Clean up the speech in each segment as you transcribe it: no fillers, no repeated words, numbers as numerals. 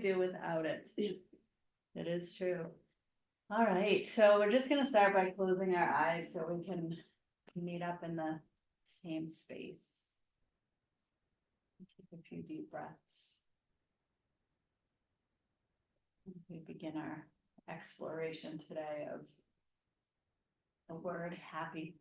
do without it. Yeah. It is true. All right, so we're just gonna start by closing our eyes so we can meet up in the same space. Take a few deep breaths. We begin our exploration today of the word happy.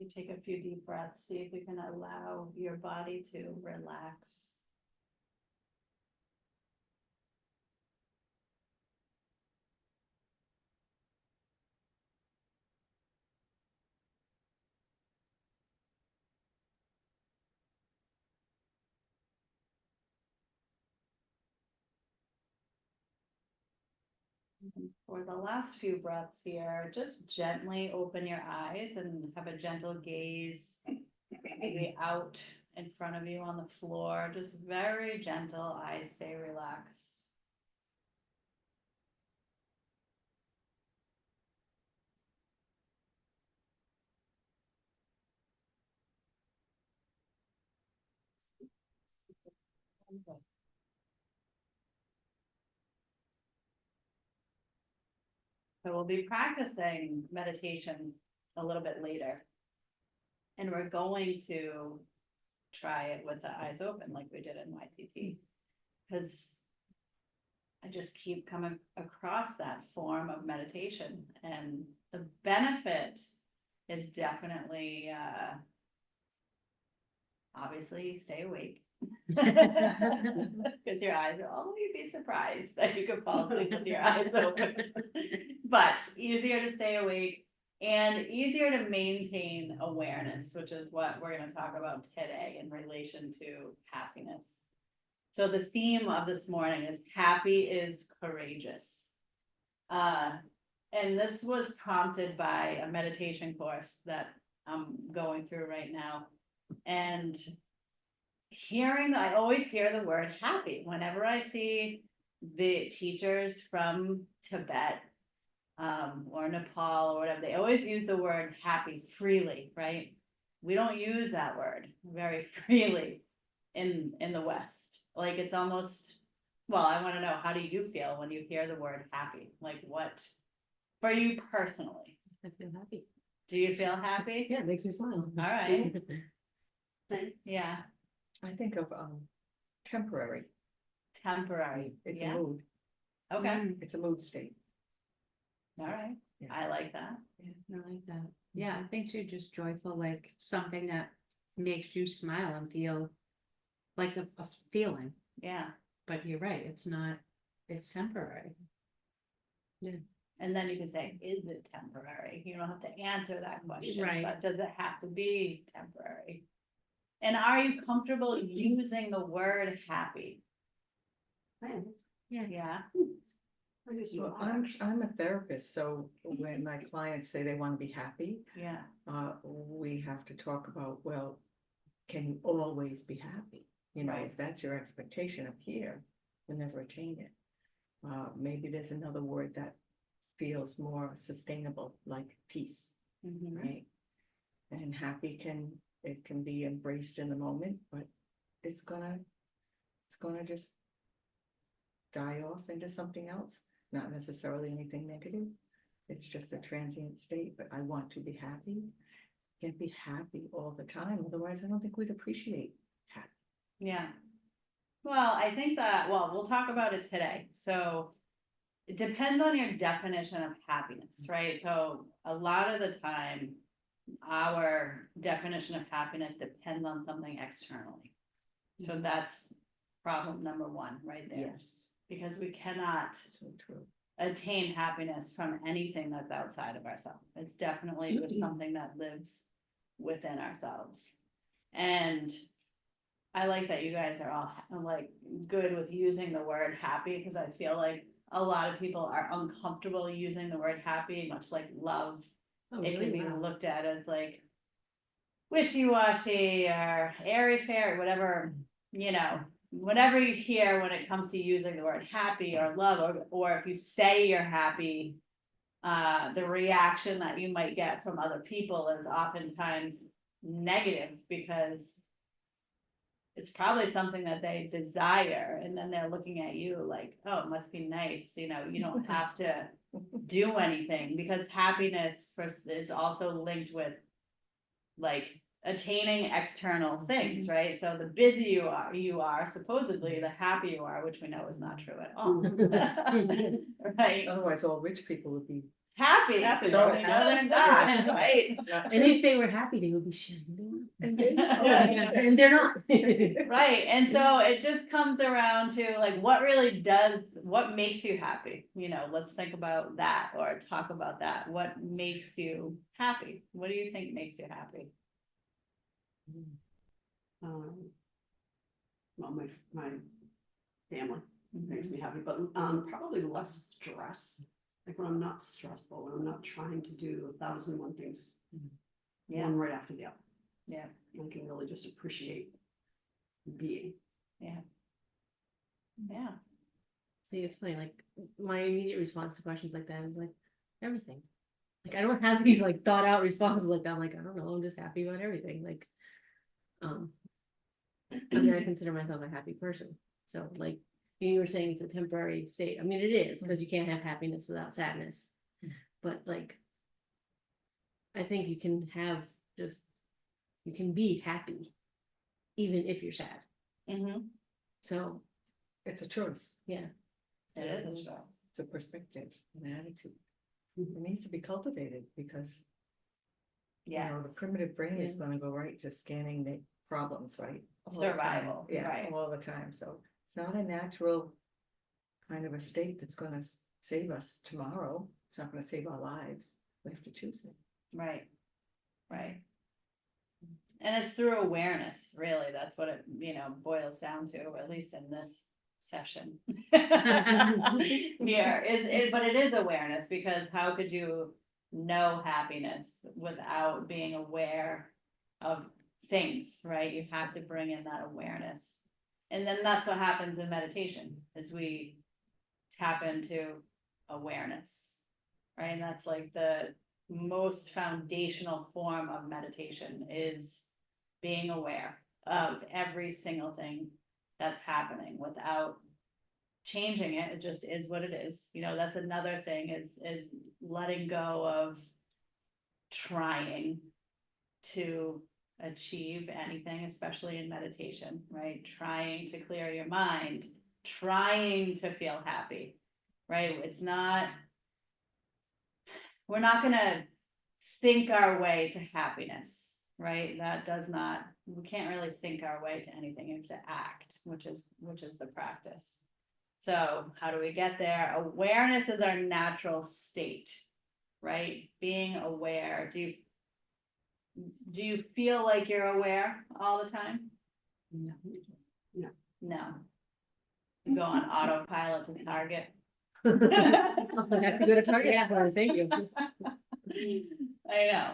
You take a few deep breaths, see if you can allow your body to relax. And for the last few breaths here, just gently open your eyes and have a gentle gaze maybe out in front of you on the floor. Just very gentle, eyes stay relaxed. So we'll be practicing meditation a little bit later. And we're going to try it with the eyes open like we did in YTT. Because I just keep coming across that form of meditation. And the benefit is definitely, obviously, stay awake. Because your eyes are, although you'd be surprised that you could fall asleep with your eyes open. But easier to stay awake and easier to maintain awareness, which is what we're going to talk about today in relation to happiness. So the theme of this morning is happy is courageous. And this was prompted by a meditation course that I'm going through right now. And I always hear the word happy whenever I see the teachers from Tibet or Nepal or whatever. They always use the word happy freely, right? We don't use that word very freely in the West. Like it's almost, well, I want to know, how do you feel when you hear the word happy? Like what, for you personally? I feel happy. Do you feel happy? Yeah, it makes me smile. All right. Yeah. I think of temporary. Temporary. It's Yeah. a mood. Okay. It's a mood state. All right. Yeah. I like that. I like that. Yeah, I think too, just joyful, like something that makes you smile and feel like a feeling. Yeah. But you're right, it's temporary. And then you can say, is it temporary? You don't have to answer that question, Right. but does it have to be temporary? And are you comfortable using the word happy? Yeah. Yeah. Well, I'm a therapist, so when my clients say they want to be happy, Yeah. we have to talk about, well, can you always be happy? You know, Right. if that's your expectation up here, you'll never attain it. Maybe there's another word that feels more sustainable, like peace, Mhm. right? And happy it can be embraced in the moment, but it's gonna just die off into something else, not necessarily anything negative. It's just a transient state, but I want to be happy. Can't be happy all the time, otherwise I don't think we'd appreciate happy. Yeah. Well, I think that, well, we'll talk about it today. So it depends on your definition of happiness, right? So a lot of the time, our definition of happiness depends on something externally. So that's problem number one right there. Yes, Because we cannot so true. attain happiness from anything that's outside of ourselves. It's definitely just something that lives within ourselves. And I like that you guys are all like good with using the word happy, because I feel like a lot of people are uncomfortable using the word happy, much like love. Oh, It really? can be Wow. looked at as like wishy-washy or airy fairy, whatever, you know, whenever you hear when it comes to using the word happy or love, or if you say you're happy, the reaction that you might get from other people is oftentimes negative because it's probably something that they desire, and then they're looking at you like, oh, it must be nice, you know, you don't have to do anything, because happiness is also linked with like attaining external things, right? So the busier you are supposedly the happier you are, which we know is not true at all. Right? Otherwise, all rich people would be. Happy, Happy, so right? we know they're not, right? It's not And true. if they were happy, they would be sharing. And then- And they're not. Right, and so it just comes around to like, what makes you happy? You know, let's think about that or talk about that. What makes you happy? What do you think makes you happy? Well, my family makes Mhm. me happy, but probably less stress. Like when I'm not stressful, when I'm not trying to do 1,001 things, Yeah, one right after the other. yeah, I can really just appreciate being. yeah. See, it's funny, like, my immediate response to questions like that is like, everything. Like, I don't have these like thought out responses like that, I'm like, I don't know, I'm just happy about everything, like. I mean, I consider myself a happy person, so like, you were saying it's a temporary state, I mean, it is, because you can't have happiness without sadness. But like, I think you can have just, you can be happy, even if you're sad, Mm-hmm. so, It's a choice. yeah. It is a choice. It's a perspective, an attitude. It needs to be cultivated because, you know, the Yes, primitive brain is Yeah. gonna go right to scanning the problems, right? All the time. survival, Yeah, right. all the time, so it's not a natural kind of a state that's gonna save us tomorrow. It's not gonna save our lives. We have to choose it. Right, right. And it's through awareness, really, that's what it, you know, boils down to, at least in this session. Here is it, but it is awareness, because how could you know happiness without being aware of things, right? You have to bring in that awareness. And then that's what happens in meditation, is we tap into awareness, right? And that's like the most foundational form of meditation, is being aware of every single thing that's happening without changing it. It just is what it is. You know, that's another thing, is letting go of trying to achieve anything, especially in meditation, right? Trying to clear your mind, trying to feel happy, right? It's not, we're not gonna think our way to happiness, right? That does not, we can't really think our way to anything. You have to act, which is the practice. So how do we get there? Awareness is our natural state, right? Being aware. Do you feel like you're aware all the time? No. No. You go on autopilot to Target. I have to go to Target, Yeah. thank you. I know.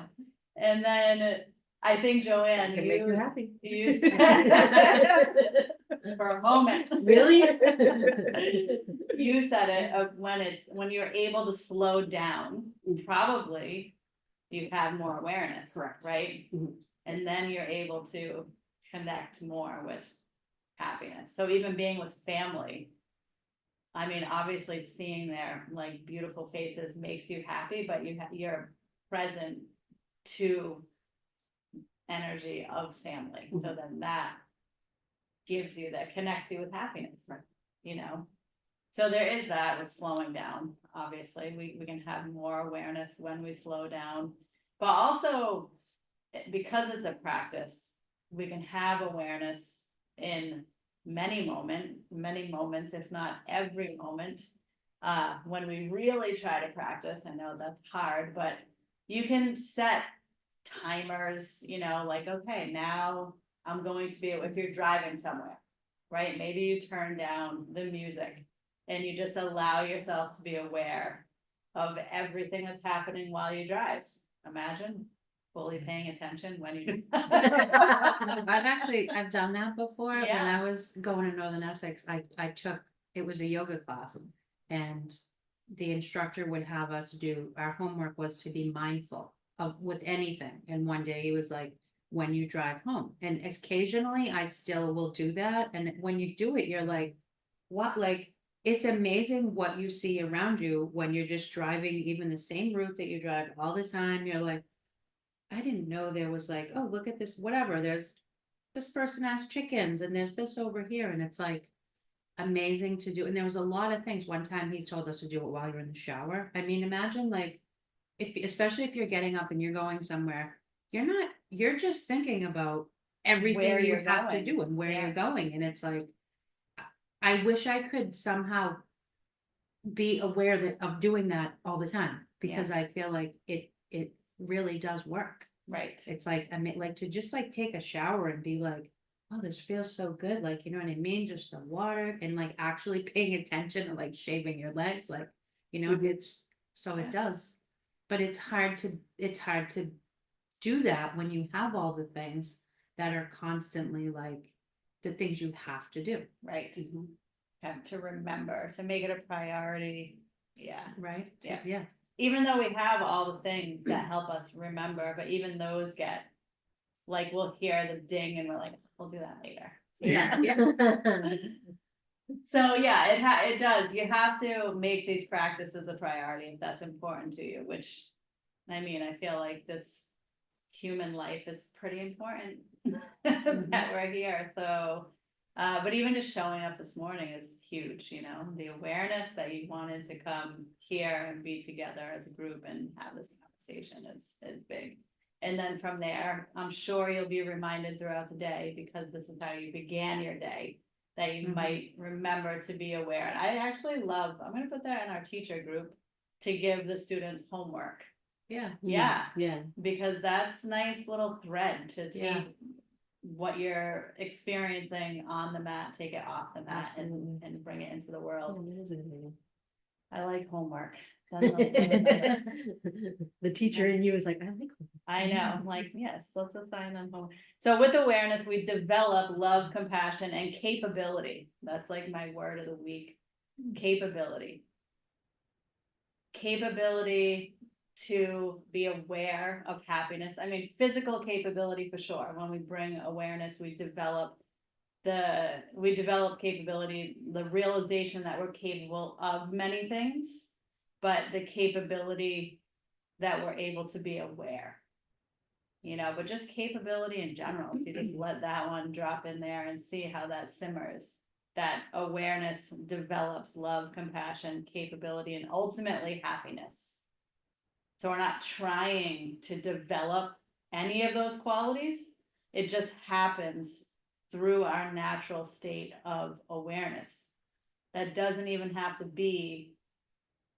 And then I think, Joanne, That can make you happy. you said for a moment. Really? You said it of when you're able to slow down, probably you have more awareness. Correct. Right? Mhm. And then you're able to connect more with happiness. So even being with family, I mean, obviously seeing their like beautiful faces makes you happy, but you're present to energy of family. So then that gives you, that connects you with happiness, you know? So there is that with slowing down. Obviously, we can have more awareness when we slow down, but also because it's a practice, we can have awareness in many moments, if not every moment. When we really try to practice, I know that's hard, but you can set timers, you know, like, okay, now I'm going to be, if you're driving somewhere, right? Maybe you turn down the music and you just allow yourself to be aware of everything that's happening while you drive. Imagine, fully paying attention when you do. I've done that before. When Yeah. I was going to Northern Essex, I took, it was a yoga class. And the instructor would have us do, our homework was to be mindful of with anything. And one day he was like, when you drive home, and occasionally I still will do that. And when you do it, you're like, what, like, it's amazing what you see around you when you're just driving, even the same route that you drive all the time. You're like, I didn't know there was like, oh, look at this, whatever, there's this person has chickens and there's this over here, and it's like amazing to do. And there was a lot of things. One time he told us to do it while you're in the shower. I mean, imagine like if, especially if you're getting up and you're going somewhere, you're just thinking about everything Where you you're have to going. do and where Yeah. you're going. And it's like, I wish I could somehow be aware that of doing that all the time, because I feel like it really does work. Right, It's like, I mean, like to just like take a shower and be like, oh, this feels so good. Like, you know what I mean? Just the water and like actually paying attention to like shaving your legs. Like, you know, Mhm. it's, so it does. But it's hard to do that when you have all the things that are constantly like the things you have to do, right, Mhm. have to remember, to make it a priority, yeah. right? Yeah. Yeah. Even though we have all the things that help us remember, but even those get, like, we'll hear the ding and we're like, we'll do that later. Yeah. So, yeah, it does, you have to make these practices a priority if that's important to you, which, I mean, I feel like this human life is pretty important that we're here, so. But even just showing up this morning is huge, you know, the awareness that you wanted to come here and be together as a group and have this conversation is big. And then from there, I'm sure you'll be reminded throughout the day, because this is how you began your day, that you Mhm. might remember to be aware. And I actually love, I'm gonna put that in our teacher group to give the students homework. Yeah. Yeah, Yeah, because that's nice little thread to Yeah. take what you're experiencing on the mat, take it off the mat Absolutely. and bring it into the world. oh, that is a good idea. I like homework. That's what I'm doing with it. The teacher in you is like, I like. I know, I'm like, yes, let's assign them home. So with awareness, we develop love, compassion, and capability. That's like my word of the week, capability. Capability to be aware of happiness. I mean, physical capability for sure. When we bring awareness, we develop capability, the realization that we're capable of many things, but the capability that we're able to be aware. You know, but just capability in general, if you just let that one drop in there and see how that simmers, that awareness develops love, compassion, capability, and ultimately happiness. So we're not trying to develop any of those qualities. It just happens through our natural state of awareness. That doesn't even have to be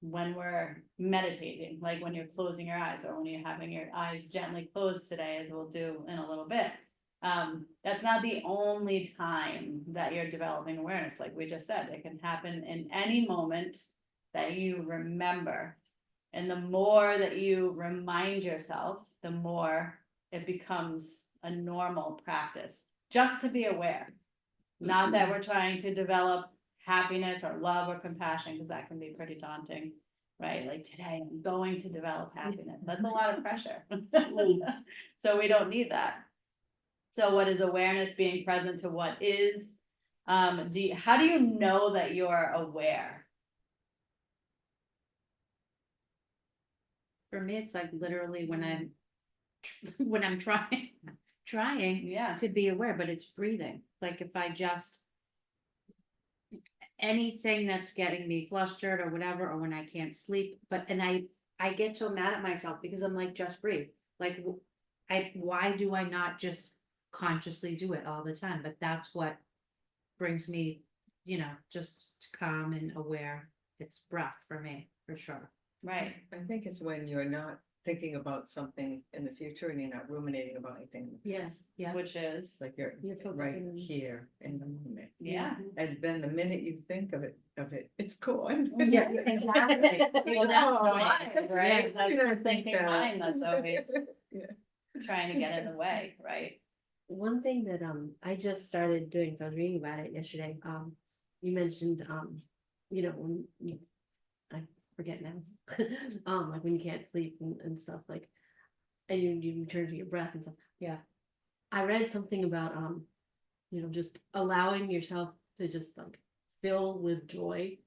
when we're meditating, like when you're closing your eyes or when you're having your eyes gently closed today, as we'll do in a little bit. That's not the only time that you're developing awareness. Like we just said, it can happen in any moment that you remember. And the more that you remind yourself, the more it becomes a normal practice, just to be aware. Not that we're trying to develop happiness or love or compassion, because that can be pretty daunting, right? Like today I'm going to develop happiness. That's a lot of pressure. So we don't need that. So what is awareness? Being present to what is. How do you know that you're aware? For me, it's like literally when I'm trying Yeah. to be aware, but it's breathing. Like if I just, anything that's getting me flustered or whatever, or when I can't sleep, and I get so mad at myself because I'm like, just breathe. Like why do I not just consciously do it all the time? But that's what brings me, you know, just calm and aware. It's breath for me, for sure. Right. I think it's when you're not thinking about something in the future and you're not ruminating about anything. Yes, yeah. Which is, It's like you're You're focusing right on- here in the moment. yeah. And then the minute you think of it, it's gone. Yeah, exactly. Well, that's the Oh, mind, right? yeah. That's the thinking mind that's always. Yeah. trying to get in the way, right? One thing that I just started doing, so I was reading about it yesterday. You mentioned when you, I forget now. Like when you can't sleep and stuff, like, and you return to your breath and stuff. Yeah. I read something about just allowing yourself to just like fill with joy.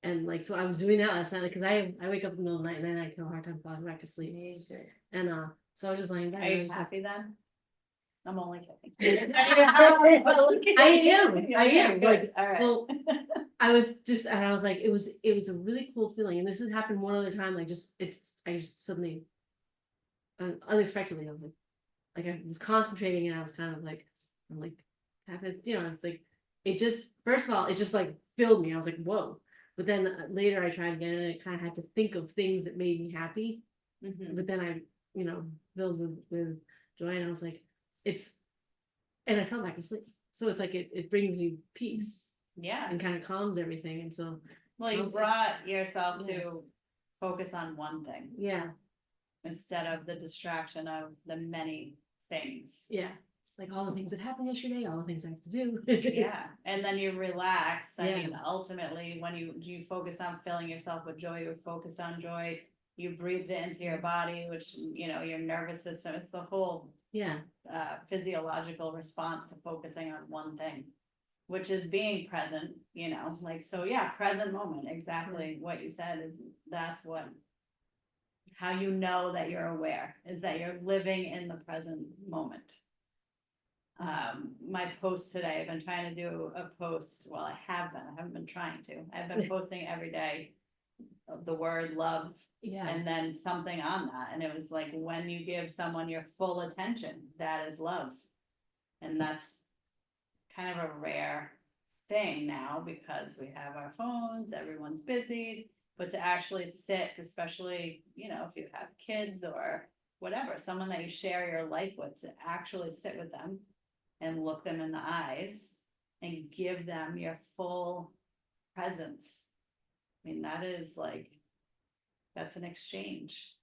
And like, so I was doing that last night, like, cause I wake up in the middle of the night and then I have a hard time falling back to sleep. And so I was just laying in bed. Are and I you was just like, happy then? I'm only kidding. I am, Good, like, all right. well, I was just, and I was like, it was a really cool feeling, and this has happened one other time, like, I just suddenly, unexpectedly, I was like I was concentrating, and I was kind of like, I'm like, it's like, it just, first of all, it just like filled me, I was like, whoa, but then later I tried again, and I kind of had to think of things that made me happy, Mhm. but then I, filled with joy, and I was like, and I fell back asleep, so it's like, it brings you peace. Yeah, And kind of calms everything, and so well, you Okay. brought yourself Yeah. to focus on one thing yeah, instead of the distraction of the many things. like all the things that happened yesterday, all the things I have to do. Yeah, and then you relax. I Yeah. mean, ultimately, when you focus on filling yourself with joy, you're focused on joy. You breathed it into your body, which your nervous system. It's the whole Yeah, physiological response to focusing on one thing, which is being present. Like so. Yeah, present moment. Exactly what you said is that's what. How you know that you're aware is that you're living in the present moment. My post today, I've been trying to do a post. Well, I haven't been trying to. I've been posting every day of the word love yeah, and then something on that. And it was like, when you give someone your full attention, that is love. And that's kind of a rare thing now because we have our phones, everyone's busy, but to actually sit, especially, if you have kids or whatever, someone that you share your life with, to actually sit with them and look them in the eyes and give them your full presence. I mean, that's an exchange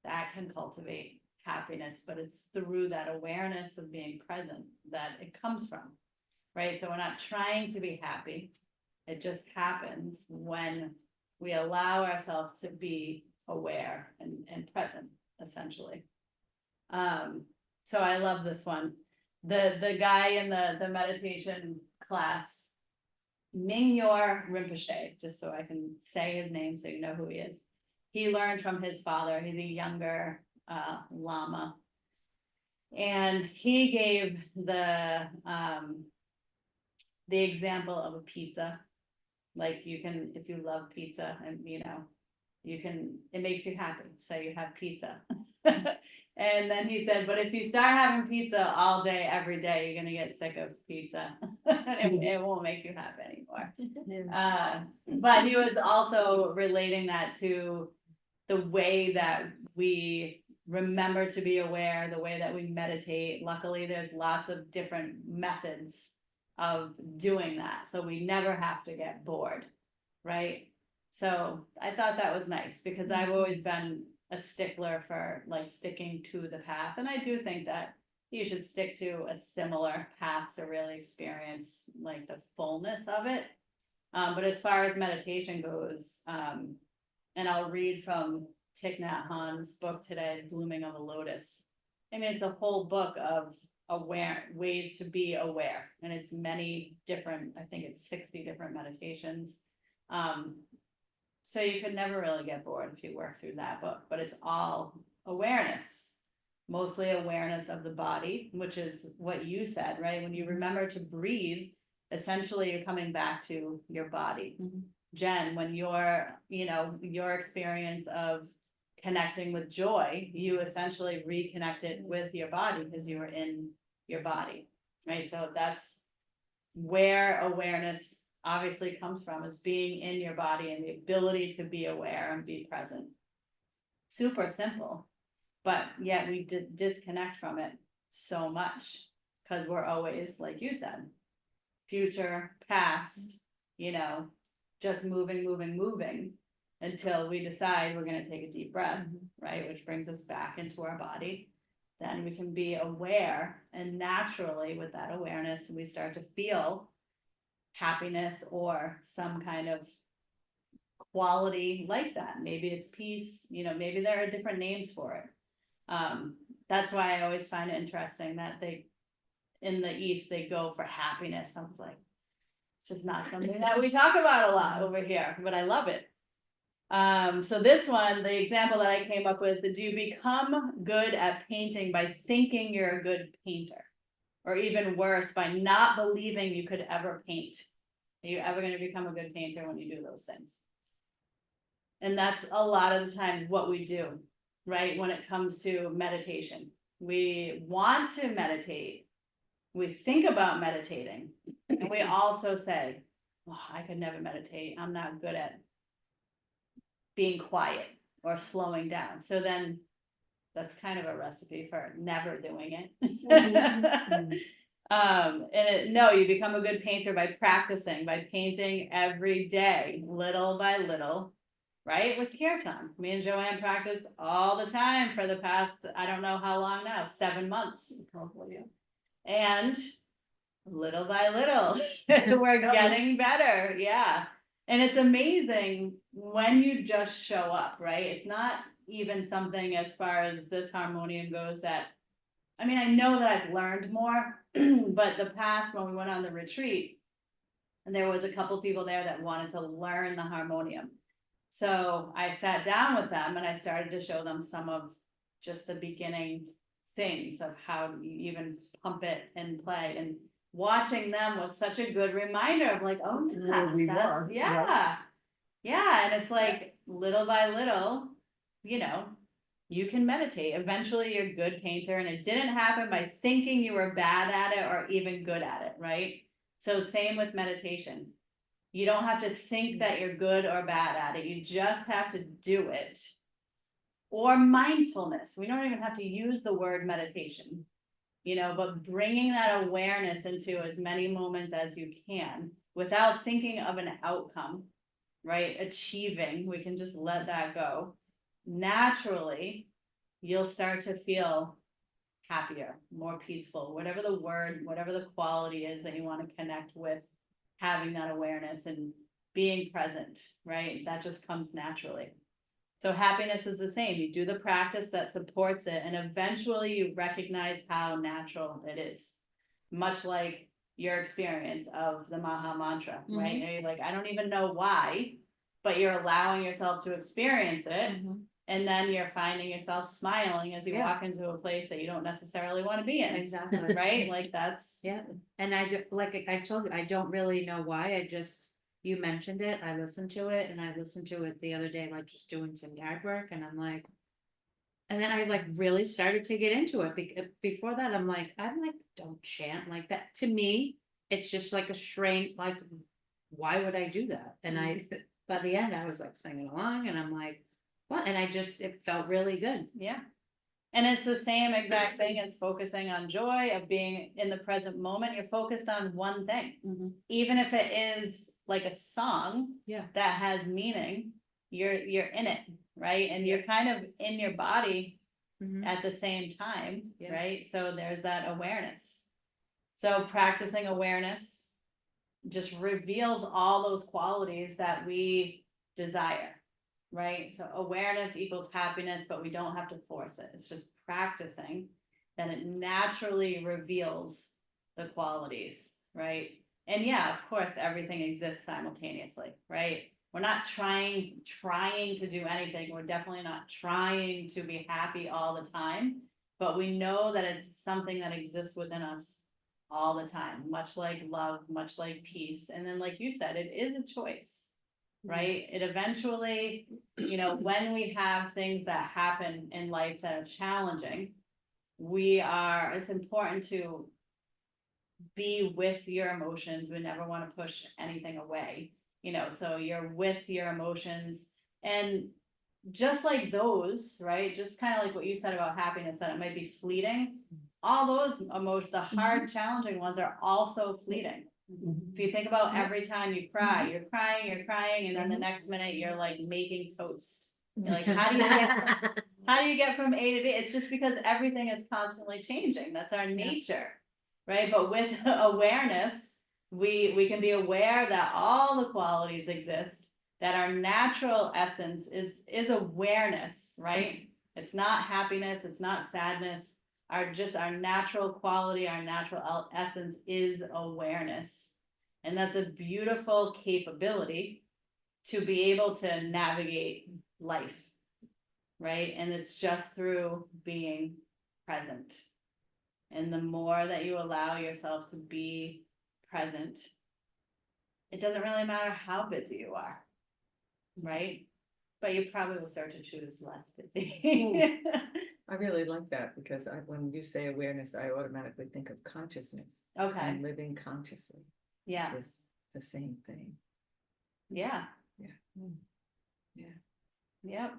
that can cultivate happiness, but it's through that awareness of being present that it comes from, right? So we're not trying to be happy. It just happens when we allow ourselves to be aware and present, essentially. So I love this one. The guy in the meditation class, Mingyur Rinpoche, just so I can say his name so you know who he is. He learned from his father. He's a younger Lama. And he gave the example of a pizza. Like you can, if you love pizza and it makes you happy. So you have pizza. And then he said, but if you start having pizza all day, every day, you're gonna get sick of pizza. It won't make you happy anymore. yeah, But he was also relating that to the way that we remember to be aware, the way that we meditate. Luckily, there's lots of different methods of doing that. So we never have to get bored, right? So I thought that was nice because I've always been a stickler for like sticking to the path. And I do think that you should stick to a similar path to really experience like the fullness of it. But as far as meditation goes, and I'll read from Thich Nhat Hanh's book today, The Blooming of a Lotus. I mean, it's a whole book of ways to be aware, and it's many different, I think it's 60 different meditations. So you could never really get bored if you work through that book, but it's all awareness, mostly awareness of the body, which is what you said, right? When you remember to breathe, essentially you're coming back to your body. Jen, when your experience of connecting with joy, you essentially reconnected with your body because you were in your body, right? So that's where awareness obviously comes from, is being in your body and the ability to be aware and be present. Super simple, but yet we disconnect from it so much because we're always, like you said, future, past, just moving until we decide we're going to take a deep breath, right? Which brings us back into our body. then we can be aware, and naturally with that awareness, we start to feel happiness or some kind of quality like that. Maybe it's peace, maybe there are different names for it. That's why I always find it interesting that in the East, they go for happiness. I was like, it's just not something that we talk about a lot over here, but I love it. So this one, the example that I came up with, do you become good at painting by thinking you're a good painter? Or even worse, by not believing you could ever paint? Are you ever going to become a good painter when you do those things? And that's a lot of the time what we do, right? When it comes to meditation, we want to meditate. We think about meditating, and we also say, oh, I could never meditate. I'm not good at being quiet or slowing down. So then that's kind of a recipe for never doing it. No, you become a good painter by practicing, by painting every day, little by little, right? With kirtan. Me and Joanne practice all the time for the past, I don't know how long now, 7 months. Probably, yeah. And little by little, we're getting better. Yeah. And it's amazing when you just show up, right? It's not even something as far as this harmonium goes that, I mean, I know that I've learned more, but the past when we went on the retreat, and there was a couple people there that wanted to learn the harmonium. So I sat down with them and I started to show them some of just the beginning things of how you even pump it and play, and watching them was such a good reminder of like, oh Where we were, yeah. Yeah, and it's like little by little, you can meditate. Eventually you're a good painter, and it didn't happen by thinking you were bad at it or even good at it, right? So same with meditation. You don't have to think that you're good or bad at it. You just have to do it. Or mindfulness. We don't even have to use the word meditation, but bringing that awareness into as many moments as you can without thinking of an outcome, right? Achieving, we can just let that go. Naturally, you'll start to feel happier, more peaceful, whatever the word, whatever the quality is that you want to connect with, having that awareness and being present, right? That just comes naturally. So happiness is the same. You do the practice that supports it, and eventually you recognize how natural it is. Much like your experience of the Maha Mantra, right? And you're like, I don't even know why, but you're allowing yourself to experience it. And then you're finding yourself smiling as you walk into a place that you don't necessarily want to be in. Exactly. Right? Like that's. Yeah. And like I told you, I don't really know why. You mentioned it, I listened to it, and I listened to it the other day, like just doing some yard work, and I'm like, and then I like really started to get into it. Before that, I'm like, don't chant like that. To me, it's just like a strange, like, why would I do that? And by the end, I was like singing along, and I'm like, what? And it felt really good. Yeah. And it's the same exact thing as focusing on joy, of being in the present moment. You're focused on one thing. Even if it is like a song that has meaning, you're in it, right? And you're kind of in your body at the same time, right? So there's that awareness. So practicing awareness just reveals all those qualities that we desire, right? So awareness equals happiness, but we don't have to force it. It's just practicing. Then it naturally reveals the qualities, right? And yeah, of course, everything exists simultaneously, right? We're not trying to do anything. We're definitely not trying to be happy all the time, but we know that it's something that exists within us all the time, much like love, much like peace. And then, like you said, it is a choice, right? It eventually, when we have things that happen in life that are challenging, it's important to be with your emotions. We never want to push anything away, so you're with your emotions. And just like those, right? Just kind of like what you said about happiness, that it might be fleeting. All those emotions, the hard, challenging ones, are also fleeting. If you think about every time you cry, you're crying, and then the next minute you're like making toast. You're like, how do you get How do you get from A to B? It's just because everything is constantly changing. That's our nature, right? But with awareness, we can be aware that all the qualities exist, that our natural essence is awareness, right? It's not happiness, it's not sadness. Our natural quality, our natural essence is awareness. And that's a beautiful capability to be able to navigate life, right? And it's just through being present. And the more that you allow yourself to be present, it doesn't really matter how busy you are, right? But you probably will start to choose less busy. I really like that because when you say awareness, I automatically think of consciousness Okay, and living consciously. yeah, It's the same thing. yeah. Yeah. Yeah. Yep,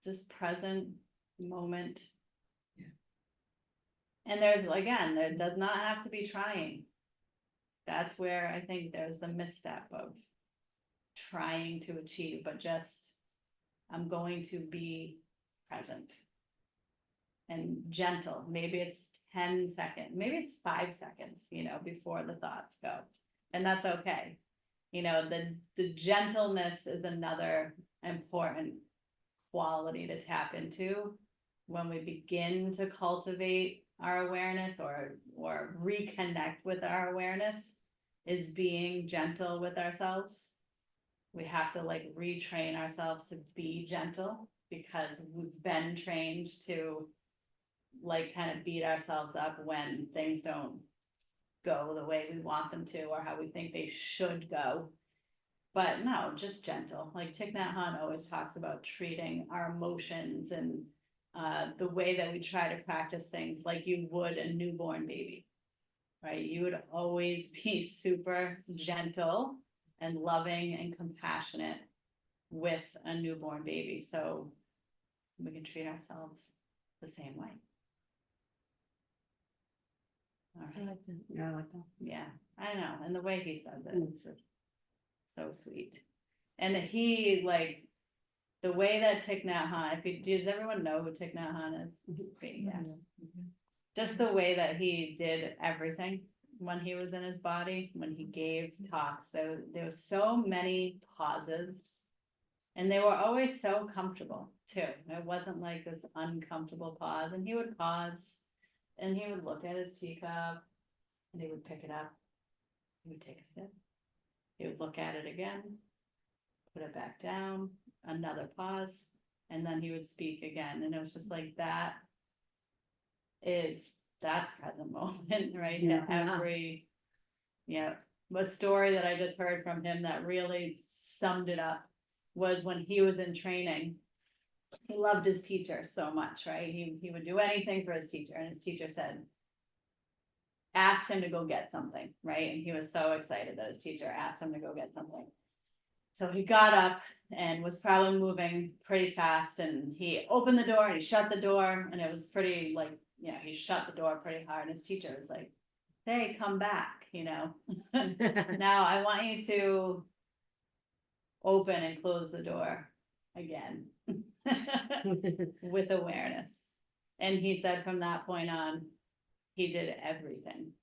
just present moment. Yeah. And there's, again, there does not have to be trying. That's where I think there's the misstep of trying to achieve, but just, I'm going to be present. And gentle, maybe it's 10 seconds, maybe it's 5 seconds, before the thoughts go. And that's okay. The gentleness is another important quality to tap into when we begin to cultivate our awareness or reconnect with our awareness, is being gentle with ourselves. We have to retrain ourselves to be gentle because we've been trained to kind of beat ourselves up when things don't go the way we want them to or how we think they should go. But no, just gentle. Like Thich Nhat Hanh always talks about treating our emotions and the way that we try to practice things like you would a newborn baby, right? You would always be super gentle and loving and compassionate with a newborn baby. So we can treat ourselves the same way. All I right. like that. Yeah, I like that. Yeah, I know. And the way he says it, it's just so sweet. And he, the way that Thich Nhat Hanh, does everyone know who Thich Nhat Hanh is? Yeah. Just the way that he did everything when he was in his body, when he gave talks, there were so many pauses. And they were always so comfortable too. It wasn't like this uncomfortable pause. And he would pause and he would look at his teacup and he would pick it up. He would take a sip. He would look at it again, put it back down, another pause, and then he would speak again. And it was just like that's present moment, right? Yeah. A story that I just heard from him that really summed it up was when he was in training. He loved his teacher so much, right? He would do anything for his teacher, and his teacher asked him to go get something, right? And he was so excited that his teacher asked him to go get something. So he got up and was probably moving pretty fast, and he opened the door and he shut the door, and it was pretty he shut the door pretty hard, and his teacher was like, "Hey, come back, now I want you to open and close the door again." With awareness. And he said from that point on, he did everything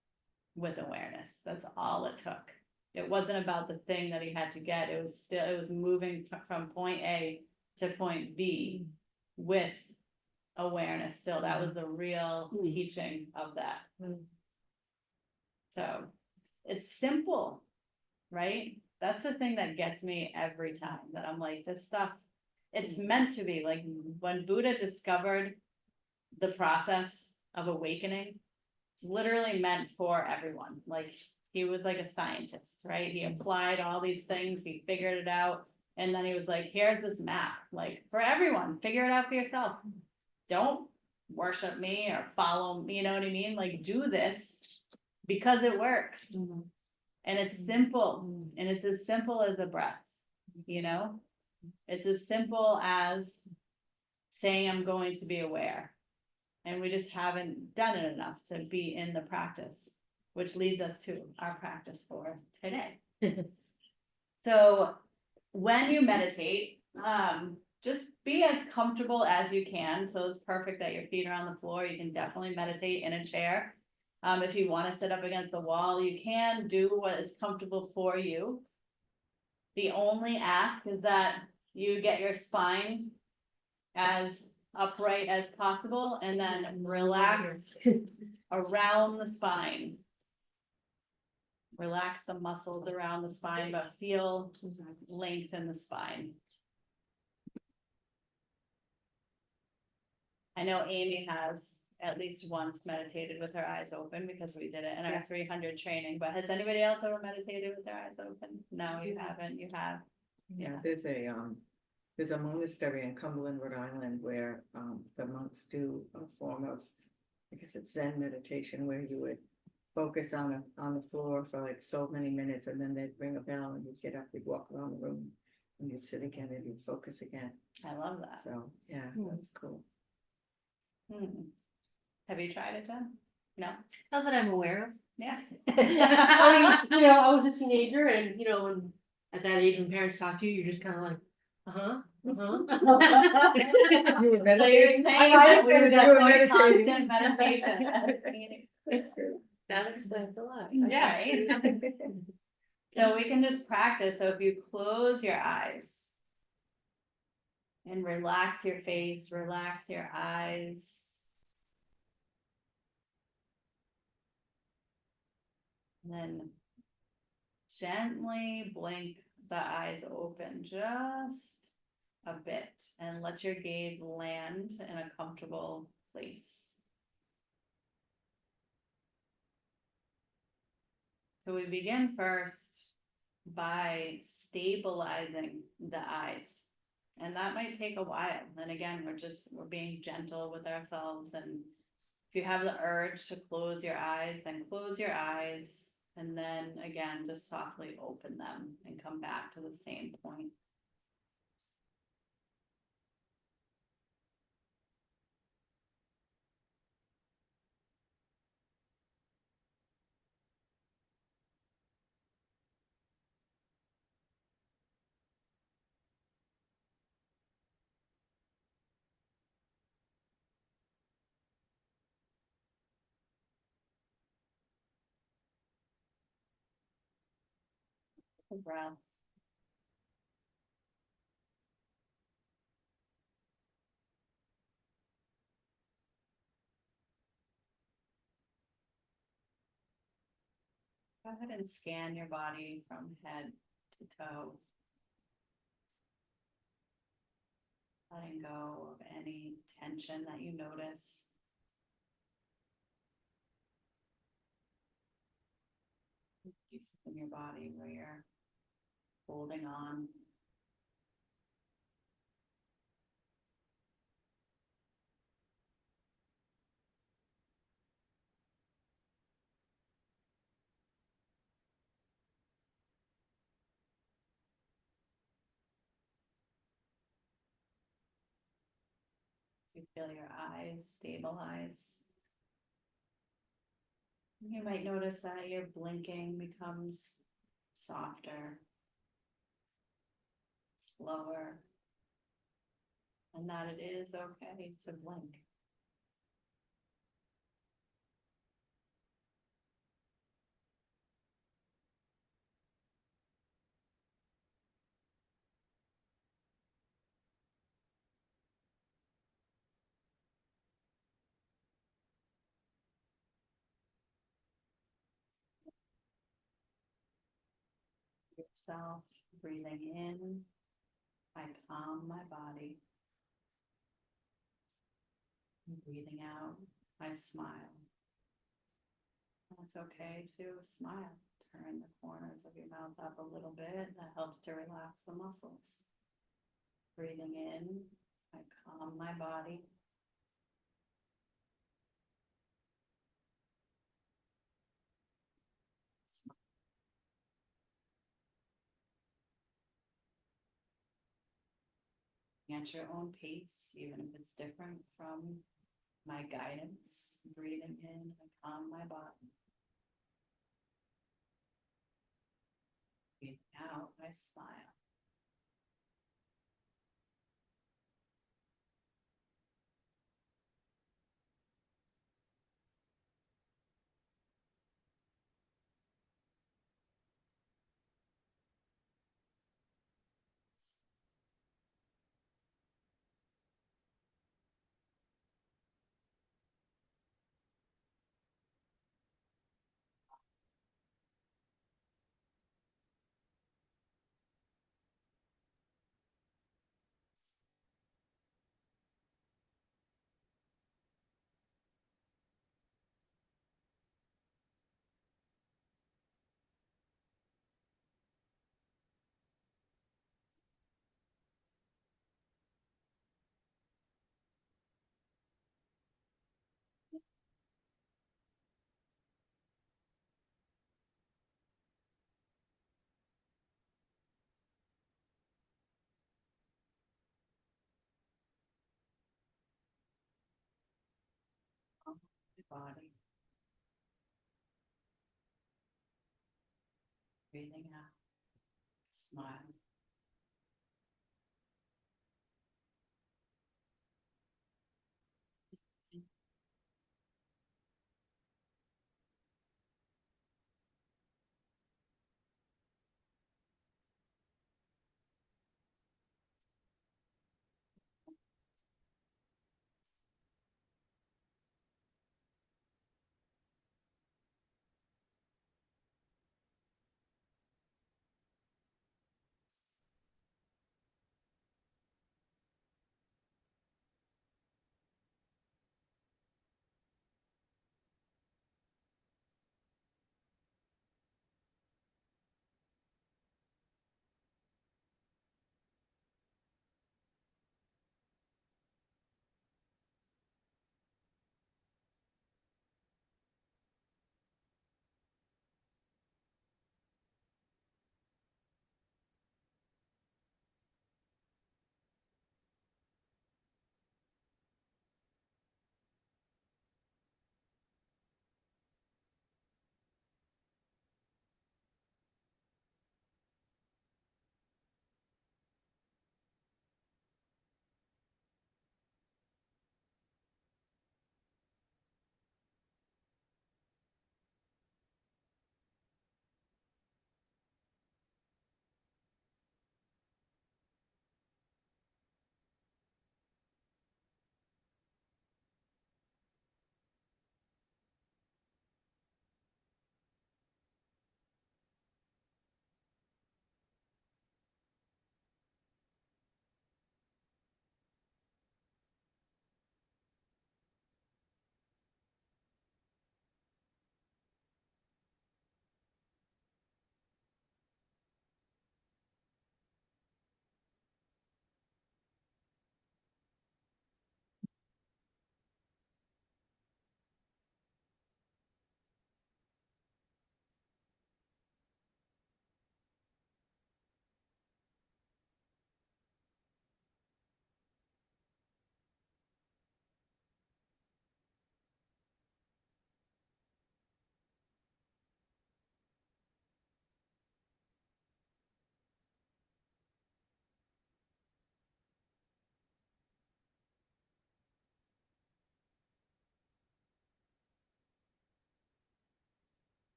with awareness. That's all it took. It wasn't about the thing that he had to get. It was moving from point A to point B with awareness still. That was the real teaching of that. So it's simple, right? That's the thing that gets me every time, that I'm like, this stuff, it's meant to be. Like when Buddha discovered the process of awakening, it's literally meant for everyone. Like he was like a scientist, right? He applied all these things, he figured it out. And then he was like, here's this map, like for everyone, figure it out for yourself. Don't worship me or follow me, you know what I mean? Like do this because it works. And it's simple, and it's as simple as a breath, It's as simple as saying I'm going to be aware. And we just haven't done it enough to be in the practice, which leads us to our practice for today. So when you meditate, just be as comfortable as you can. So it's perfect that your feet are on the floor. You can definitely meditate in a chair. If you want to sit up against the wall, you can do what is comfortable for you. The only ask is that you get your spine as upright as possible and then relax around the spine. Relax the muscles around the spine, but feel length in the spine. I know Amy has at least once meditated with her eyes open because we did it in our Yes. 300 training, but has anybody else ever meditated with their eyes open? No, you haven't, you have. Yeah, there's a monastery in Cumberland, Rhode Island, where, the monks do a form of, I guess it's Zen meditation, where you would focus on the floor for like so many minutes, and then they'd ring a bell, and you'd get up, you'd walk around the room, and you'd sit again, and you'd focus again. I love that. So, yeah, Hmm. that's cool. Have you tried it, Jen? No? Not that I'm aware of. Yeah. I mean, I was a teenager and, when at that age when parents talk to you, you're just kind of like, uh-huh, uh-huh. You were So you're meditating? saying I might that have we been were that definitely way. constant meditation as a teenager. That's true. That explains a lot. Yeah, right? So we can just practice. So if you close your eyes and relax your face, relax your eyes. And then gently blink the eyes open just a bit and let your gaze land in a comfortable place. So we begin first by stabilizing the eyes. And that might take a while. And again, we're being gentle with ourselves. And if you have the urge to close your eyes, then close your eyes. And then again, just softly open them and come back to the same point. Breath. Go ahead and scan your body from head to toe. Letting go of any tension that you notice. Pieces in your body where you're holding on. You feel your eyes stabilize. You might notice that your blinking becomes softer, slower, and that it is okay to blink. Yourself breathing in, I calm my body. And breathing out, I smile. It's okay to smile. Turn the corners of your mouth up a little bit. That helps to relax the muscles. Breathing in, I calm my body. At your own pace, even if it's different from my guidance. Breathing in, I calm my body. Breathing out, I smile. body. Breathing out. Smile.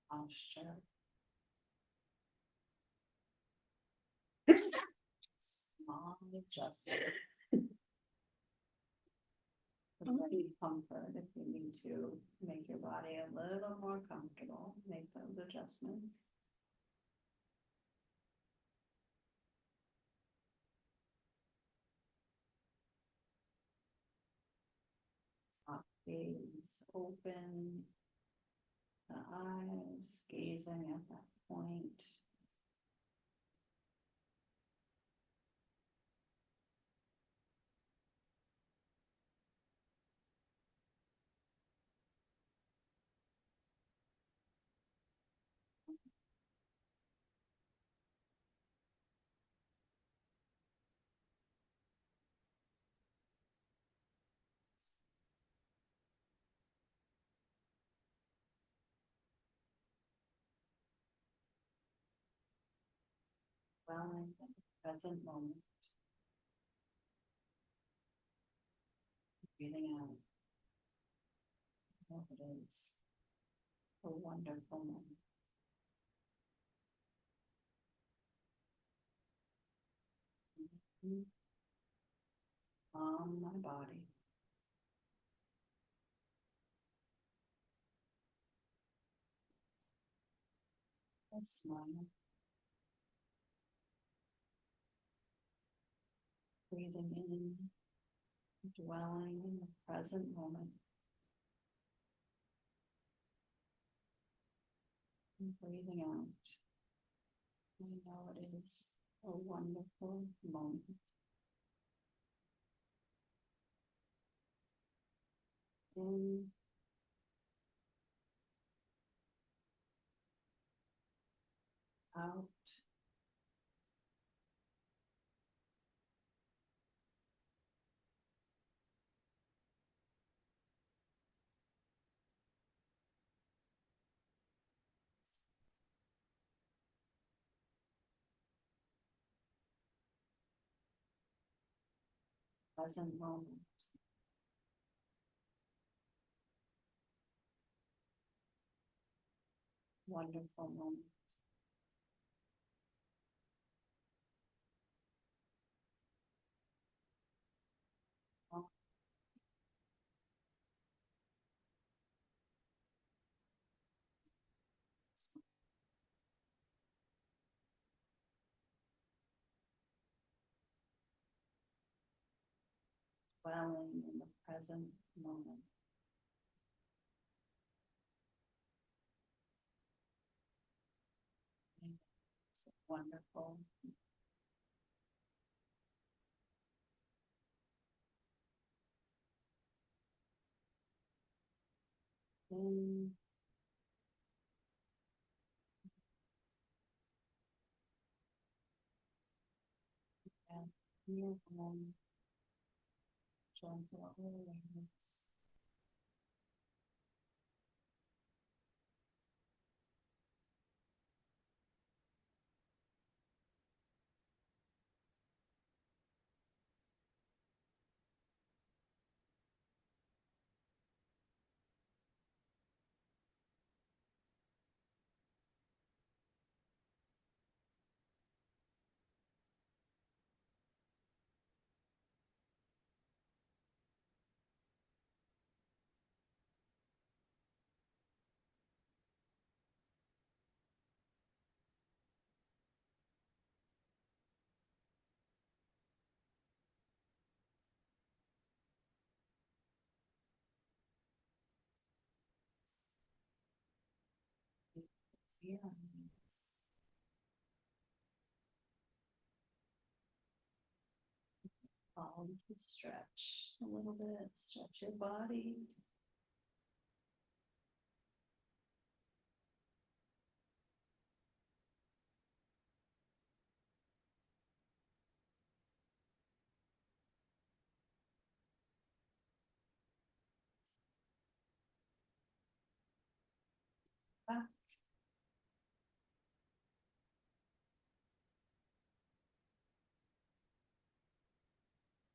Posture. Small adjustment. Any comfort if you need to make your body a little more comfortable, make those adjustments. Gaze open. The eyes gazing at that point. Dwelling in the present moment. Breathing out. What it is. A wonderful moment. On my body. A smile. Breathing in, dwelling in the present moment. And breathing out. I know it is a wonderful moment. In, out. Present moment. Wonderful moment. Dwelling in the present moment. It's wonderful. In, and here home. Gentle awareness. Yeah. All to stretch a little bit, stretch your body.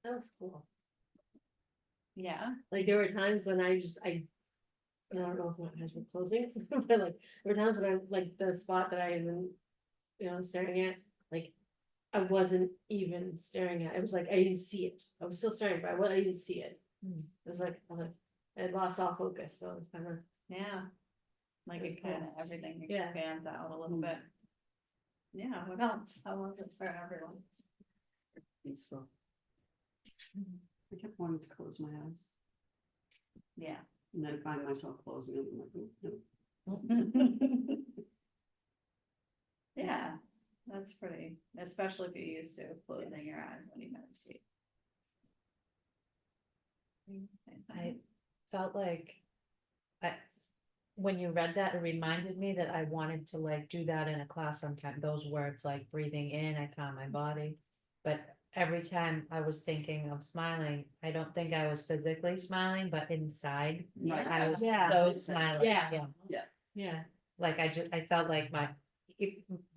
That was cool. Yeah, Like there were times when I don't know if my eyes were closing, but like there were times when I like the spot that I had been, staring at, like I wasn't even staring at. It was like I didn't see it. I was still staring, but I didn't see it. It was like I had lost all focus, so it's kind of yeah. Like That's it kind of, cool. everything Yeah. expands out a little bit. Yeah, what else? How was it for everyone? Peaceful. I kept wanting to close my eyes, Yeah. and then find myself closing them, I'm like, no. Yeah, that's pretty, especially if you're used to closing your eyes when you meditate. I felt like when you read that, it reminded me that I wanted to like do that in a class sometime. Those words like breathing in, I calm my body. But every time I was thinking of smiling, I don't think I was physically smiling, but inside Right. I was Yeah. so smiling. Yeah. yeah. Like I felt like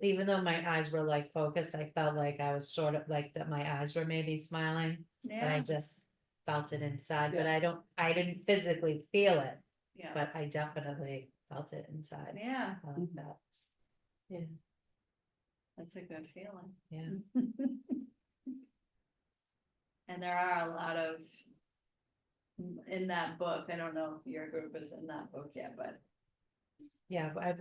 even though my eyes were like focused, I felt like I was sort of like that my eyes were maybe smiling, but I Yeah, just felt it inside, but Yeah. I didn't physically feel it, yeah, but I definitely felt it inside. yeah, I like that. Yeah, that's a good feeling. yeah. And there are a lot of, in that book, I don't know if your group is in that book yet, but Yeah, but I have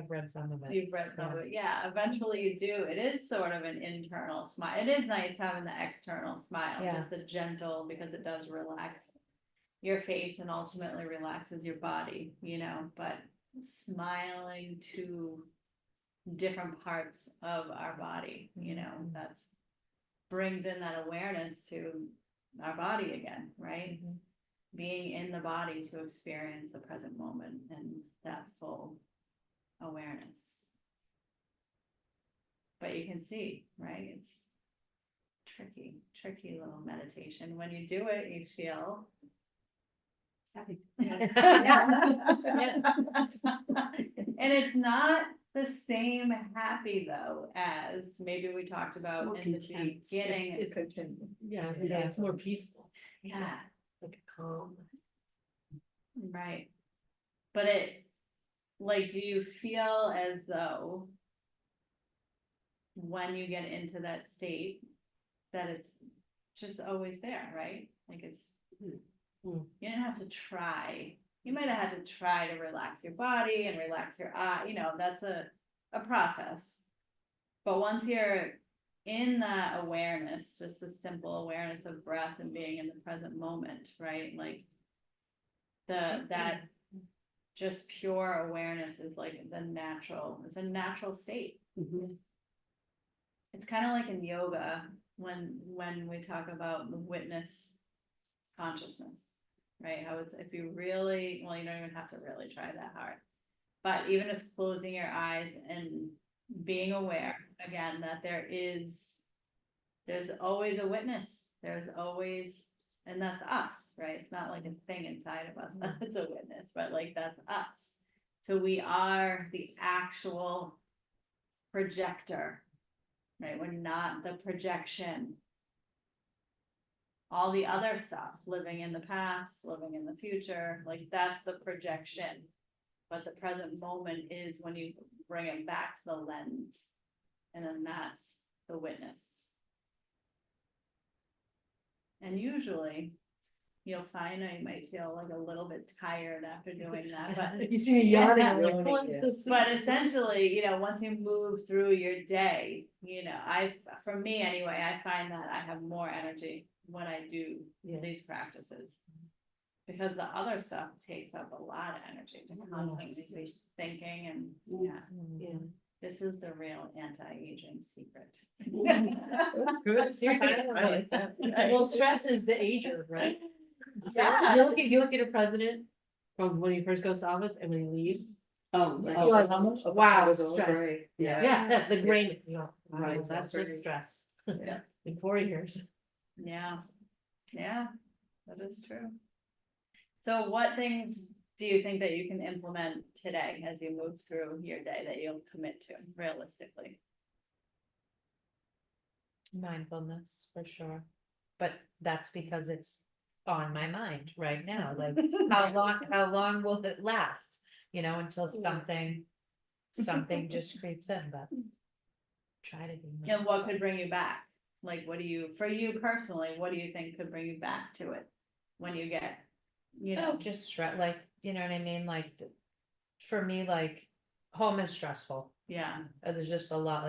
read some of it. you've read some of it, yeah, eventually you do, it is sort of an internal smile, it is nice having the external smile, Yeah. just the gentle, because it does relax your face and ultimately relaxes your body, but smiling to different parts of our body, that's brings in that awareness to our body again, right? Mhm. Being in the body to experience the present moment and that full awareness. But you can see, right? It's tricky little meditation. When you do it, you feel Happy. and it's not the same happy though as maybe we talked about More in the content. beginning. It's- Continue. Yeah, it's more peaceful, Yeah, like a calm. right. But do you feel as though when you get into that state, that it's just always there, right? Like it's, Mm. you didn't have to try. You might have had to try to relax your body and relax your eye, that's a process. But once you're in that awareness, just a simple awareness of breath and being in the present moment, right? Like that just pure awareness is like it's a natural state. Mhm. It's kind of like in yoga when we talk about the witness consciousness, right? How it's, if you really, well, you don't even have to really try that hard, but even just closing your eyes and being aware again that there's always a witness, there's always, and that's us, right? It's not like a thing inside of us that's a witness, but like that's us. So we are the actual projector, right? We're not the projection. All the other stuff, living in the past, living in the future, like that's the projection. But the present moment is when you bring it back to the lens. And then that's the witness. And usually you'll find that you might feel like a little bit tired after doing that, but You see me yawning, I'm like, Yeah. "Come on, this-" but essentially, once you move through your day, for me anyway, I find that I have more energy when I do Yeah. these practices. Because the other stuff takes up a lot of energy to constantly be thinking and, yeah, Yeah. this is the real anti-aging secret. Good. Seriously, I like that. Well, stress is the ager, right? Yeah. You look at a president from when he first goes to office and when he leaves. Oh, Like, oh, was- how much? wow, It was all stress. gray. Yeah. Yeah, the grain, you know, Right, wow, that's right. just stress. Yeah. In 4 years. Yeah, yeah, that is true. So what things do you think that you can implement today as you move through your day that you'll commit to realistically? Mindfulness, for sure. But that's because it's on my mind right now, like, how long will it last? You know, until something just creeps in, but. Try to be. And what could bring you back? Like, what do you, for you personally, what do you think could bring you back to it? When you get, you know, Just stress, like, you know what I mean, like, for me, like, home is stressful. yeah, There's just a lot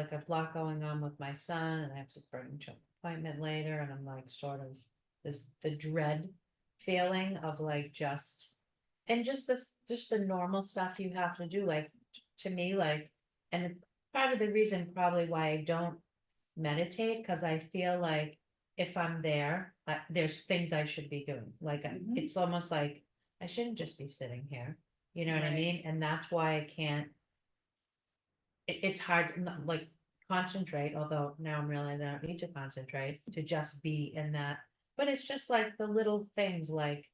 going on with my son, and I have to bring him to an appointment later, and I'm like, sort of, the dread feeling of like, and just the normal stuff you have to do, like, to me, like, and part of the reason probably why I don't meditate, cause I feel like if I'm there, there's things I should be doing, like, Mhm. it's almost like, I shouldn't just be sitting here, you know what I Right. mean, and that's why I can't. It's hard to like concentrate, although now I'm realizing I don't need to concentrate to just be in that. But it's just like the little things like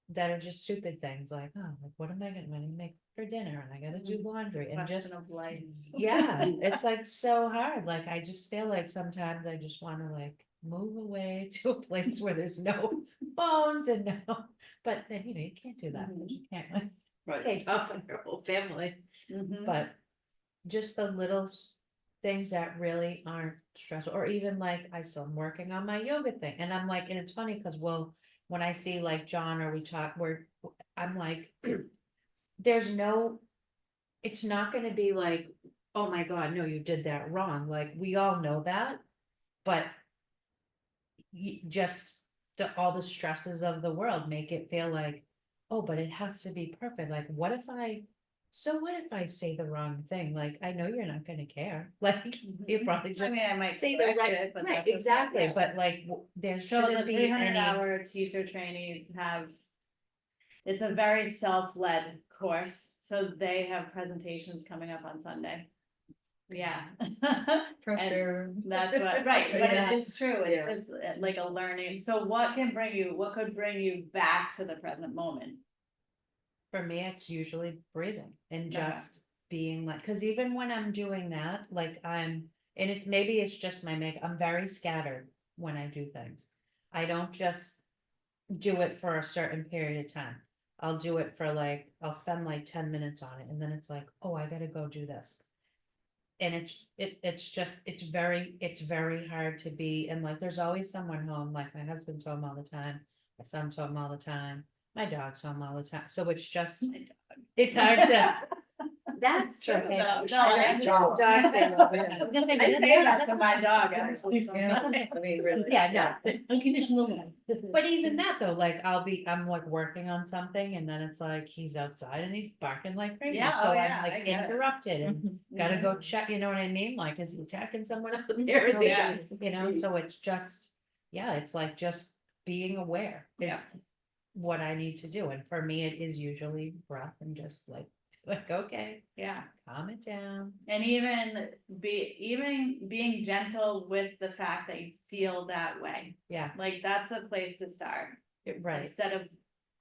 that are just stupid things like, oh, like what am I gonna make for dinner? And I gotta do laundry and question just, of life. yeah, it's like so hard. Like I just feel like sometimes I just wanna like move away to a place where there's no phones and no, but then you know, you can't do that because you can't like right. take off on your whole family. Mhm. But just the little things that really aren't stressful, or even like I still am working on my yoga thing, and I'm like, and it's funny because when I see like John or we talk, I'm like, there's no, it's not going to be like, oh my God, no, you did that wrong. Like we all know that, but just all the stresses of the world make it feel like, oh, but it has to be perfect. Like, what if I say the wrong thing? Like, I know you're not gonna care. Like, you probably I just mean, I might say the correct right, it, but right, that's okay, exactly. yeah. But like, there So the shouldn't be 300-hour teacher trainees have, it's a very self-led course, so they have presentations coming up on Sunday. Yeah. Pressure. That's what, right, but Yeah. it is true, it's Yeah. just like a learning, so what could bring you back to the present moment? For me, it's usually breathing and Okay. just being like, because even when I'm doing that, like and maybe it's just my make, I'm very scattered when I do things. I don't just do it for a certain period of time. I'll do it for like, I'll spend like 10 minutes on it, and then it's like, oh, I gotta go do this. And it's very hard to be, and like, there's always someone home, like my husband's home all the time, my son's home all the time, my dog's home all the time, so it's just, it's hard to. That's True, okay. though. though. No, I I understand. know dogs are all the time. I was gonna say, I but say that's- that to my dog, actually. Yeah, I mean, really. Yeah, no, Unconditional love. but even that though, like I'm like working on something, and then it's like he's outside and he's barking like crazy, Yeah, so oh, I'm yeah, I like get it. interrupted and gotta go check, you know what I mean? Like, is he attacking someone out there? Is Oh, he, yeah. you know, so it's just, yeah, it's like just being aware is Yeah. what I need to do. And for me, it is usually breath and just like, okay, Yeah, calm it down. and even being gentle with the fact that you feel that way, Yeah, like, that's a place to start. right. Instead of,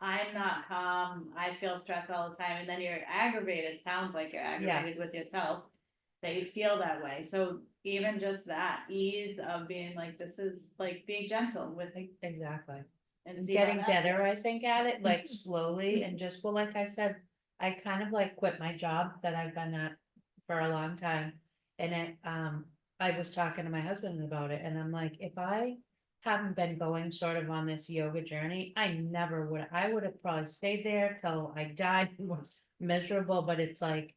I'm not calm, I feel stressed all the time, and then you're aggravated, sounds like you're aggravated Yes. with yourself. That you feel that way, so even just that ease of being like, this is like being gentle with Exactly. and see how Getting that better, I feels. think, at it, like slowly and just, well, like I said, I kind of like quit my job that I've been at for a long time. And I was talking to my husband about it, and I'm like, if I hadn't been going sort of on this yoga journey, I would have probably stayed there till I died and was miserable, but it's like,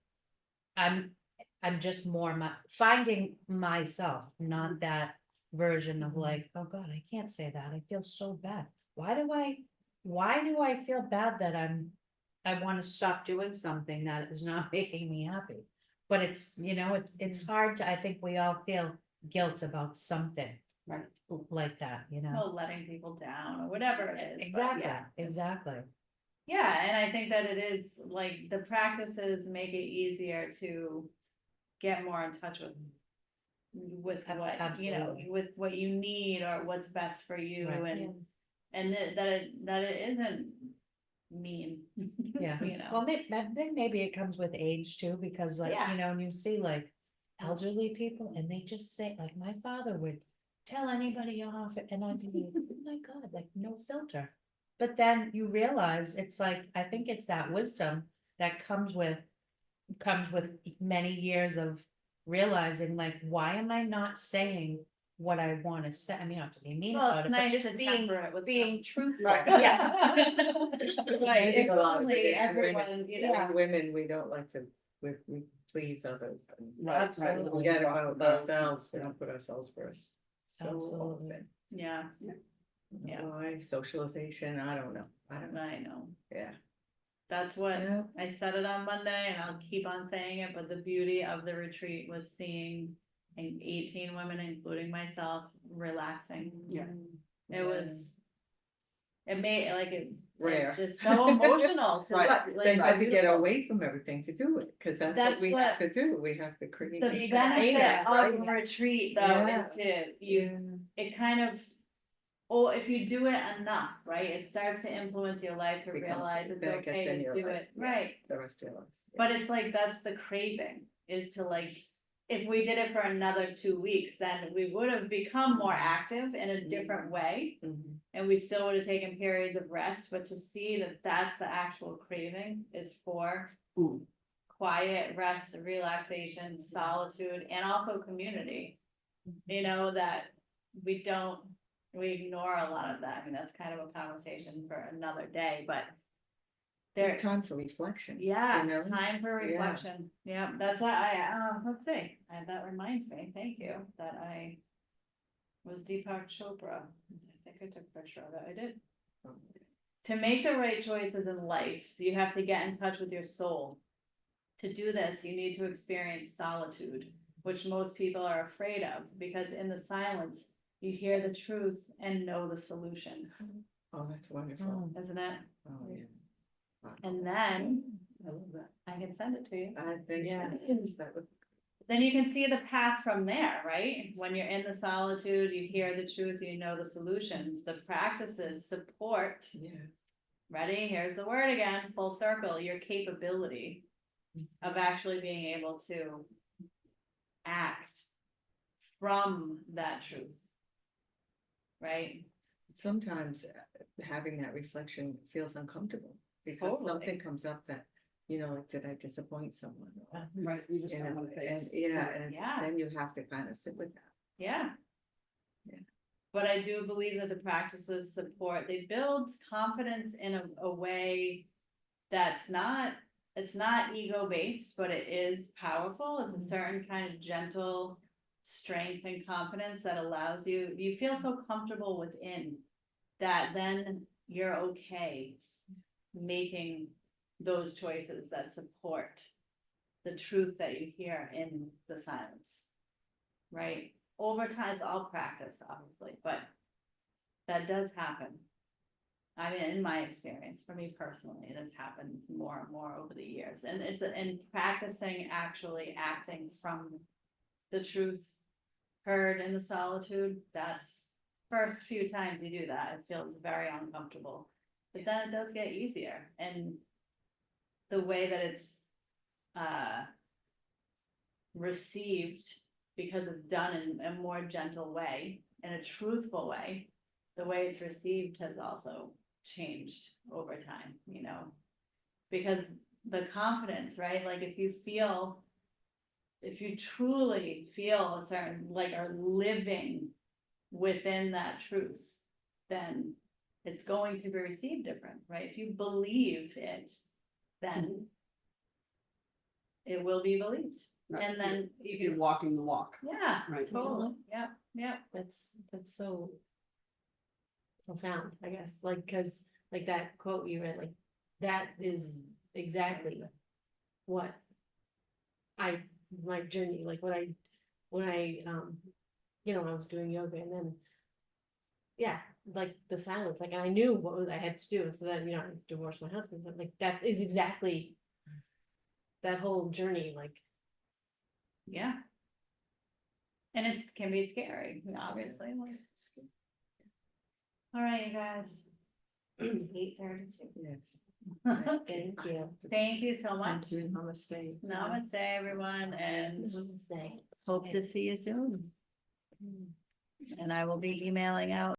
I'm just finding myself, not that version of like, oh God, I can't say that. I feel so bad. Why do I why do I feel bad that I wanna stop doing something that is not making me happy? But it's, it's hard to, I think we all feel guilt about something. Right. Like that, Oh, letting people down or whatever it is. but Exactly, yeah. exactly. Yeah, and I think that it is like the practices make it easier to get more in touch with what, Absolutely. with what you need or what's best for you Right. and that it isn't mean. Yeah, well, then maybe it comes with age too, because like, Yeah. and you see like elderly people and they just say, like, my father would tell anybody off and I'd be like, oh my God, like no filter. But then you realize it's like, I think it's that wisdom that comes with many years of realizing like, why am I not saying what I want to say? I mean, not to be mean Well, about it's it, but nice just to being, temper it with being truthful. Right. Yeah. Right, if A lot of only it is everyone, As women, we don't like to, we please others. And Right, Absolutely. we forget about ourselves, we don't put ourselves first. So Absolutely. often. yeah, I don't Yeah. know why, socialization, I don't know, I know. yeah. That's what, Yeah. I said it on Monday and I'll keep on saying it, but the beauty of the retreat was seeing 18 women, including myself, relaxing. Yeah. It was, it made like it Rare. just so emotional to Right. like, They had to get beautiful. away from everything to do it, cause that's That's what we have to do, we have to create. The these benefit containers, right? of a retreat though Yeah. is to it kind of, or if you do it enough, right, it starts to influence your life to Becomes- realize it's then it gets okay in to your do life, it, yeah. right? The rest of your life. But it's like, that's the craving, is to like, if we did it for another 2 weeks, then we would have become more active in a different way. Mhm. And we still would have taken periods of rest, but to see that that's the actual craving is for Mm. quiet, rest, relaxation, solitude, and also community. That we ignore a lot of that. I mean, that's kind of a conversation for another day, but there, Time for reflection. yeah, you know? time for Yeah. reflection. Yeah, that's why let's see, that reminds me, thank you, that I was Deepak Chopra. I think I took a picture of it, I did. To make the right choices in life, you have to get in touch with your soul. To do this, you need to experience solitude, which most people are afraid of, because in the silence, you hear the truth and know the solutions, Oh, that's wonderful. isn't it? Oh, yeah. And then I love that. I can send it to you. I think Yeah. that would, Then you can see the path from there, right? When you're in the solitude, you hear the truth, you know the solutions, the practices support. yeah. Ready? Here's the word again, full circle, your capability of actually being able to act from that truth. Right? Sometimes having that reflection feels uncomfortable because Totally. something comes up that, like, did I disappoint someone? Or, Right, you just you don't know, want to and face. and Yeah. then you have to kind of sit with that. Yeah. Yeah. But I do believe that the practices support, they build confidence in a way that's not, it's not ego-based, but it is powerful. It's a certain kind of gentle strength and confidence that allows you feel so comfortable within that then you're okay making those choices that support the truth that you hear in the silence. Right? Over time, it's all practice, obviously, but that does happen. I mean, in my experience, for me personally, it has happened more and more over the years, and it's in practicing actually acting from the truth heard in the solitude. That's first few times you do that, it feels very uncomfortable, but then it does get easier, and the way that it's received, because it's done in a more gentle way, in a truthful way, the way it's received has also changed over time, because the confidence, right? Like if you truly feel a certain, like, are living within that truth, then it's going to be received different, right? If you believe it, then it will be believed. Right. And then you If you're can, walking the walk. yeah, Right. totally, yeah. That's so profound, I guess, like, cause like that quote you read, like, that is exactly what my journey, like when I, when I was doing yoga and then, yeah, like the silence, like, and I knew I had to do, and so then, I divorced my husband, but like, that is exactly that whole journey, like, Yeah. And it's, can be scary, obviously. All right, you guys. It's 8:32. Yes. thank you. Thank you so much. Thank you. Namaste. Namaste, everyone, and Say. hope to see you soon. And I will be emailing out